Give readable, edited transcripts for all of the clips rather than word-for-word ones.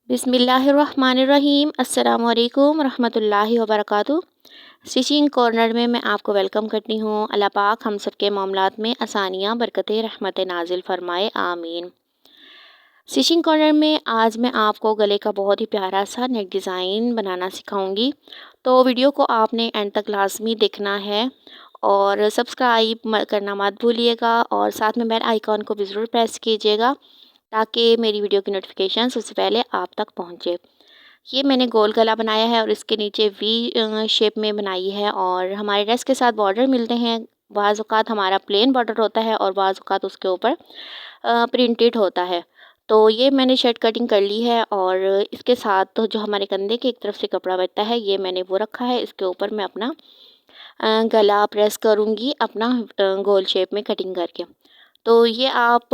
बिस्मिल्लाहिर्रहमानिर्रहीम। अस्सलाम वालेकुम रहमतुल्लाहि व बरकातुहू। स्टिचिंग कॉर्नर में मैं आपको वेलकम करती हूँ। अल्लाह पाक हम सब के मामलात में आसानियाँ बरकतें रहमतें नाजिल फरमाए, आमीन। स्टिचिंग कॉर्नर में आज मैं आपको गले का बहुत ही प्यारा सा नेक डिज़ाइन बनाना सिखाऊंगी। तो वीडियो को आपने एंड तक लाजमी देखना है और सब्सक्राइब करना मत भूलिएगा और साथ में बेल आइकॉन को भी ज़रूर प्रेस कीजिएगा ताकि मेरी वीडियो की नोटिफिकेशन सबसे पहले आप तक पहुंचे। ये मैंने गोल गला बनाया है और इसके नीचे वी शेप में बनाई है और हमारे ड्रेस के साथ बॉर्डर मिलते हैं। बाज़ औक़ात हमारा प्लेन बॉर्डर होता है और बाज़ औक़ात उसके ऊपर प्रिंटेड होता है। तो ये मैंने शर्ट कटिंग कर ली है और इसके साथ तो जो हमारे कंधे की एक तरफ से कपड़ा बचता है ये मैंने वो रखा है। इसके ऊपर मैं अपना गला प्रेस करूँगी अपना गोल शेप में कटिंग करके। तो ये आप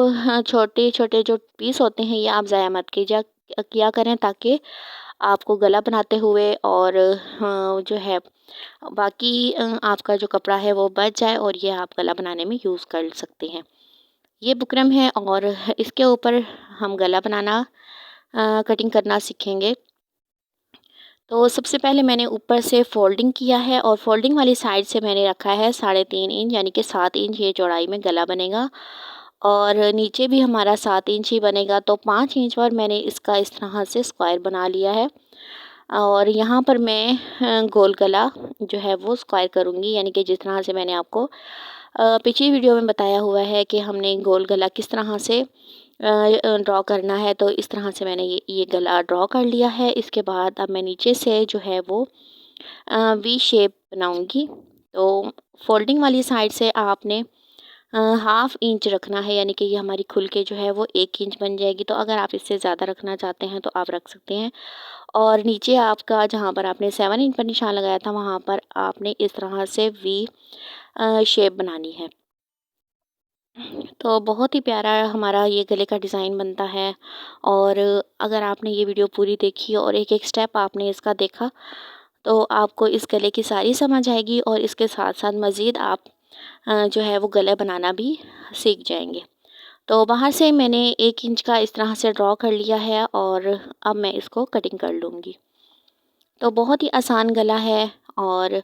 छोटे छोटे जो पीस होते हैं ये आप ज़ाया मत किया करें ताकि आपको गला बनाते हुए और जो है बाकी आपका जो कपड़ा है वो बच जाए और ये आप गला बनाने में यूज़ कर सकते हैं। ये बुकरम है और इसके ऊपर हम गला बनाना कटिंग करना सीखेंगे। तो सबसे पहले मैंने ऊपर से फोल्डिंग किया है और फोल्डिंग वाली साइड से मैंने रखा है 3.5 इंच यानी कि 7 इंच ये चौड़ाई में गला बनेगा और नीचे भी हमारा 7 इंच ही बनेगा। तो 5 इंच पर मैंने इसका इस तरह से स्क्वायर बना लिया है और यहाँ पर मैं गोल गला जो है वो स्क्वायर करूँगी यानी कि जिस तरह से मैंने आपको पिछली वीडियो में बताया हुआ है कि हमने गोल गला किस तरह से ड्रॉ करना है। तो इस तरह से मैंने ये गला ड्रॉ कर लिया है। इसके बाद अब मैं नीचे से जो है वो वी शेप बनाऊंगी। तो फोल्डिंग वाली साइड से आपने हाफ़ इंच रखना है यानी कि ये हमारी खुल के जो है वो 1 इंच बन जाएगी। तो अगर आप इससे ज़्यादा रखना चाहते हैं तो आप रख सकते हैं और नीचे आपका जहाँ पर आपने 7 इंच पर निशान लगाया था वहाँ पर आपने इस तरह से वी शेप बनानी है। तो बहुत ही प्यारा हमारा ये गले का डिज़ाइन बनता है और अगर आपने ये वीडियो पूरी देखी और एक एक स्टेप आपने इसका देखा तो आपको इस गले की सारी समझ आएगी और इसके साथ साथ मज़ीद आप जो है वो गले बनाना भी सीख जाएंगे। तो बाहर से मैंने 1 इंच का इस तरह से ड्रॉ कर लिया है और अब मैं इसको कटिंग कर लूँगी। तो बहुत ही आसान गला है और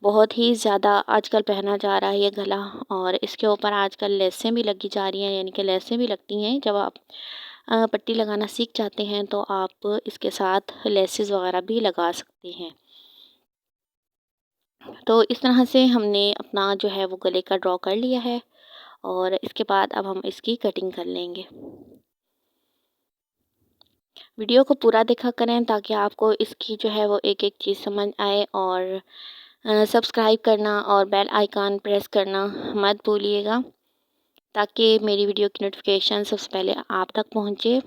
बहुत ही ज़्यादा आजकल पहना जा रहा है ये गला और इसके ऊपर आजकल लेसें भी लगी जा रही हैं यानी कि लेसें भी लगती हैं। जब आप पट्टी लगाना सीख जाते हैं तो आप इसके साथ लेसेस वगैरह भी लगा सकते हैं। तो इस तरह से हमने अपना जो है वो गले का ड्रॉ कर लिया है और इसके बाद अब हम इसकी कटिंग कर लेंगे। वीडियो को पूरा देखा करें ताकि आपको इसकी जो है वो एक एक चीज़ समझ आए और सब्सक्राइब करना और बेल आइकन प्रेस करना मत भूलिएगा ताकि मेरी वीडियो की नोटिफिकेशन सबसे पहले आप तक पहुंचे।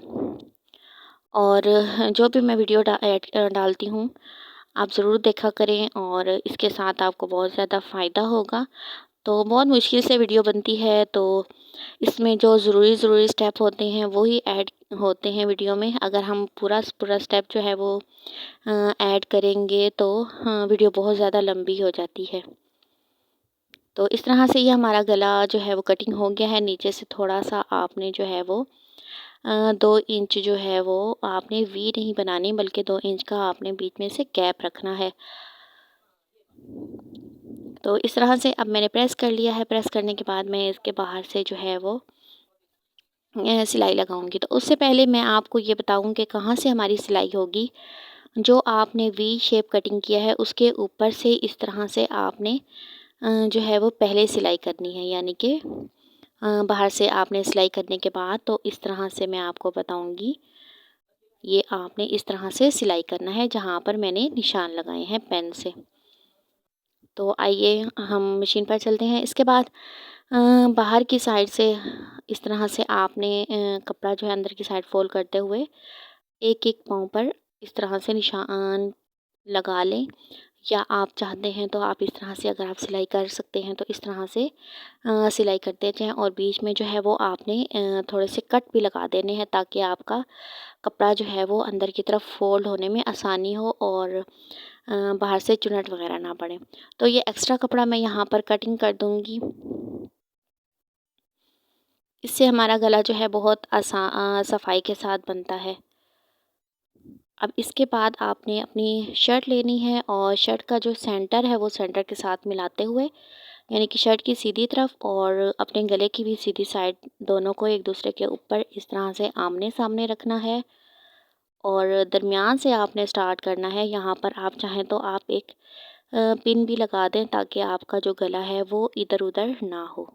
और जो भी मैं वीडियो डालती हूँ आप ज़रूर देखा करें और इसके साथ आपको बहुत ज़्यादा फ़ायदा होगा। तो बहुत मुश्किल से वीडियो बनती है तो इसमें जो ज़रूरी स्टेप होते हैं वो ही ऐड होते हैं वीडियो में। अगर हम पूरा स्टेप जो है वो ऐड करेंगे तो वीडियो बहुत ज़्यादा लंबी हो जाती है। तो इस तरह से ये हमारा गला जो है वो कटिंग हो गया है। नीचे से थोड़ा सा आपने जो है वो 2 इंच जो है वो आपने वी नहीं बनानी बल्कि 2 इंच का आपने बीच में से गैप रखना है। तो इस तरह से अब मैंने प्रेस कर लिया है। प्रेस करने के बाद मैं इसके बाहर से जो है वो सिलाई लगाऊंगी। तो उससे पहले मैं आपको ये बताऊं कि कहाँ से हमारी सिलाई होगी। जो आपने वी शेप कटिंग किया है उसके ऊपर से इस तरह से आपने जो है वो पहले सिलाई करनी है यानी कि बाहर से आपने सिलाई करने के बाद तो इस तरह से मैं आपको बताऊंगी। ये आपने इस तरह से सिलाई करना है जहाँ पर मैंने निशान लगाए हैं पेन से। तो आइए हम मशीन पर चलते हैं। इसके बाद बाहर की साइड से इस तरह से आपने कपड़ा जो है अंदर की साइड फोल्ड करते हुए एक एक पाँव पर इस तरह से निशान लगा लें या आप चाहते हैं तो आप इस तरह से अगर आप सिलाई कर सकते हैं तो इस तरह से सिलाई करते जाएं और बीच में जो है वो आपने थोड़े से कट भी लगा देने हैं ताकि आपका कपड़ा जो है वो अंदर की तरफ फोल्ड होने में आसानी हो और बाहर से चुन्नट वगैरह ना पड़े। तो ये एक्स्ट्रा कपड़ा मैं यहाँ पर कटिंग कर दूँगी। इससे हमारा गला जो है बहुत सफाई के साथ बनता है। अब इसके बाद आपने अपनी शर्ट लेनी है और शर्ट का जो सेंटर है वो सेंटर के साथ मिलाते हुए, यानी कि शर्ट की सीधी तरफ और अपने गले की भी सीधी साइड, दोनों को एक दूसरे के ऊपर इस तरह से आमने सामने रखना है और दरमियान से आपने स्टार्ट करना है। यहाँ पर आप चाहें तो आप एक पिन भी लगा दें ताकि आपका जो गला है वो इधर उधर ना हो।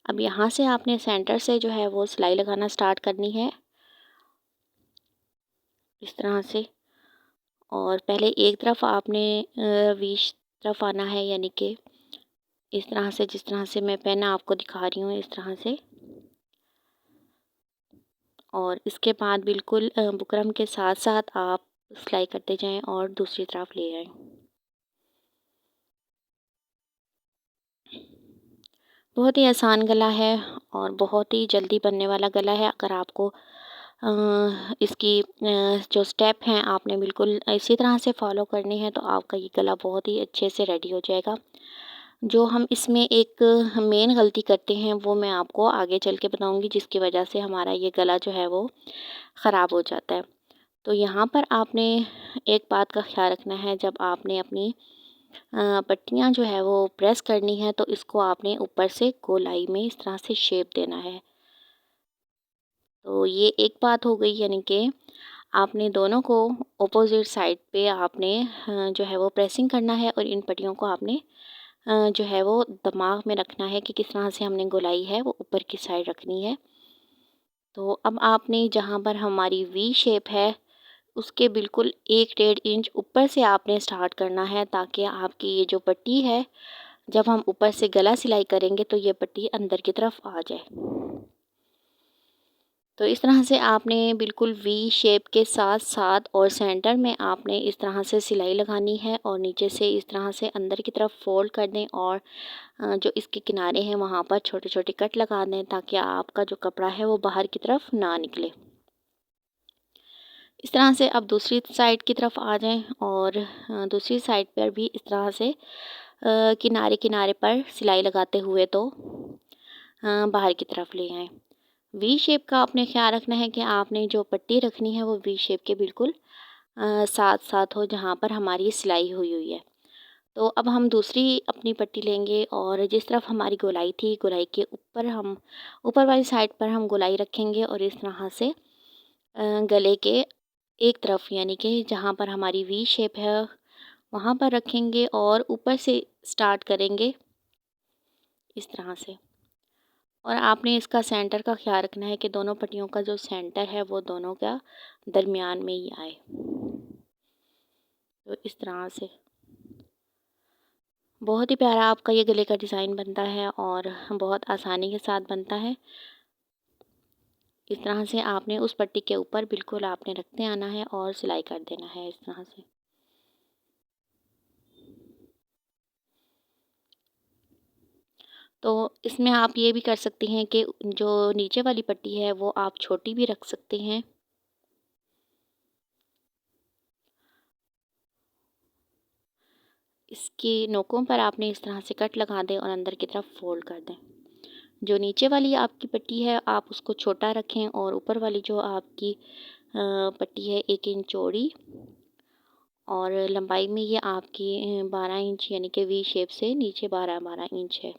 अब यहाँ से आपने सेंटर से जो है वो सिलाई लगाना स्टार्ट करनी है इस तरह से। और पहले एक तरफ आपने बीच तरफ आना है, यानी कि इस तरह से, जिस तरह से मैं पेन आपको दिखा रही हूँ इस तरह से। और इसके बाद बिल्कुल बुकरम के साथ साथ आप सिलाई करते जाएं और दूसरी तरफ ले आएं। बहुत ही आसान गला है और बहुत ही जल्दी बनने वाला गला है। अगर आपको इसकी जो स्टेप हैं आपने बिल्कुल इसी तरह से फॉलो करने हैं तो आपका ये गला बहुत ही अच्छे से रेडी हो जाएगा। जो हम इसमें एक मेन गलती करते हैं वो मैं आपको आगे चल के बताऊंगी, जिसकी वजह से हमारा ये गला जो है वो ख़राब हो जाता है। तो यहाँ पर आपने एक बात का ख्याल रखना है, जब आपने अपनी पट्टियाँ जो है वो प्रेस करनी है तो इसको आपने ऊपर से गोलाई में इस तरह से शेप देना है। तो ये एक बात हो गई, यानी कि आपने दोनों को अपोजिट साइड पे आपने जो है वो प्रेसिंग करना है और इन पट्टियों को आपने जो है वो दिमाग में रखना है कि किस तरह से हमने गोलाई है वो ऊपर की साइड रखनी है। तो अब आपने जहाँ पर हमारी वी शेप है उसके बिल्कुल 1-1.5 इंच ऊपर से आपने स्टार्ट करना है, ताकि आपकी ये जो पट्टी है जब हम ऊपर से गला सिलाई करेंगे तो ये पट्टी अंदर की तरफ आ जाए। तो इस तरह से आपने बिल्कुल वी शेप के साथ साथ और सेंटर में आपने इस तरह से सिलाई लगानी है और नीचे से इस तरह से अंदर की तरफ फोल्ड कर दें और जो इसके किनारे हैं वहाँ पर छोटे छोटे कट लगा दें ताकि आपका जो कपड़ा है वो बाहर की तरफ ना निकले। इस तरह से अब दूसरी साइड की तरफ आ जाएं और दूसरी साइड पर भी इस तरह से किनारे किनारे पर सिलाई लगाते हुए तो बाहर की तरफ ले आएँ। वी शेप का आपने ख्याल रखना है कि आपने जो पट्टी रखनी है वो वी शेप के बिल्कुल साथ साथ हो जहाँ पर हमारी सिलाई हुई हुई है। तो अब हम दूसरी अपनी पट्टी लेंगे और जिस तरफ हमारी गोलाई थी, गोलाई के ऊपर हम ऊपर वाली साइड पर हम गोलाई रखेंगे और इस तरह से गले के एक तरफ, यानी कि जहाँ पर हमारी वी शेप है वहाँ पर रखेंगे और ऊपर से स्टार्ट करेंगे इस तरह से। और आपने इसका सेंटर का ख्याल रखना है कि दोनों पट्टियों का जो सेंटर है वो दोनों का दरमियान में ही आए। तो इस तरह से बहुत ही प्यारा आपका ये गले का डिज़ाइन बनता है और बहुत आसानी के साथ बनता है। इस तरह से आपने उस पट्टी के ऊपर बिल्कुल आपने रखते आना है और सिलाई कर देना है इस तरह से। तो इसमें आप ये भी कर सकते हैं कि जो नीचे वाली पट्टी है वो आप छोटी भी रख सकते हैं। इसके नोकों पर आपने इस तरह से कट लगा दें और अंदर की तरफ फोल्ड कर दें। जो नीचे वाली आपकी पट्टी है आप उसको छोटा रखें और ऊपर वाली जो आपकी पट्टी है 1 इंच चौड़ी और लंबाई में ये आपकी 12 इंच, यानी कि वी शेप से नीचे 12-12 इंच है।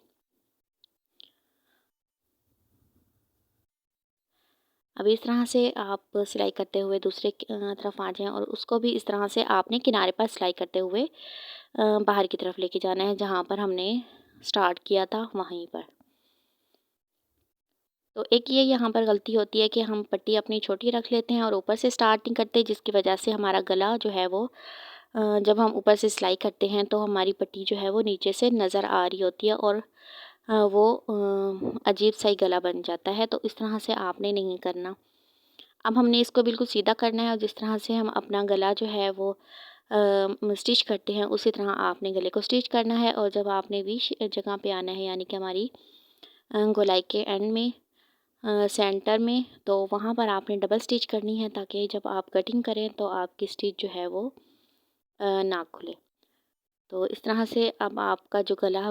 अब इस तरह से आप सिलाई करते हुए दूसरे तरफ आ जाएं और उसको भी इस तरह से आपने किनारे पर सिलाई करते हुए बाहर की तरफ लेके जाना है जहाँ पर हमने स्टार्ट किया था वहीं पर। तो एक ये यहाँ पर गलती होती है कि हम पट्टी अपनी छोटी रख लेते हैं और ऊपर से स्टार्ट नहीं करते, जिसकी वजह से हमारा गला जो है वो जब हम ऊपर से सिलाई करते हैं तो हमारी पट्टी जो है वो नीचे से नज़र आ रही होती है और वो अजीब सा ही गला बन जाता है। तो इस तरह से आपने नहीं करना। अब हमने इसको बिल्कुल सीधा करना है और जिस तरह से हम अपना गला जो है वो स्टिच करते हैं उसी तरह आपने गले को स्टिच करना है। और जब आपने वी जगह पे आना है, यानी कि हमारी गोलाई के एंड में सेंटर में, तो वहाँ पर आपने डबल स्टिच करनी है ताकि जब आप कटिंग करें तो आपकी स्टिच जो है वो ना खुले। तो इस तरह से अब आपका जो गला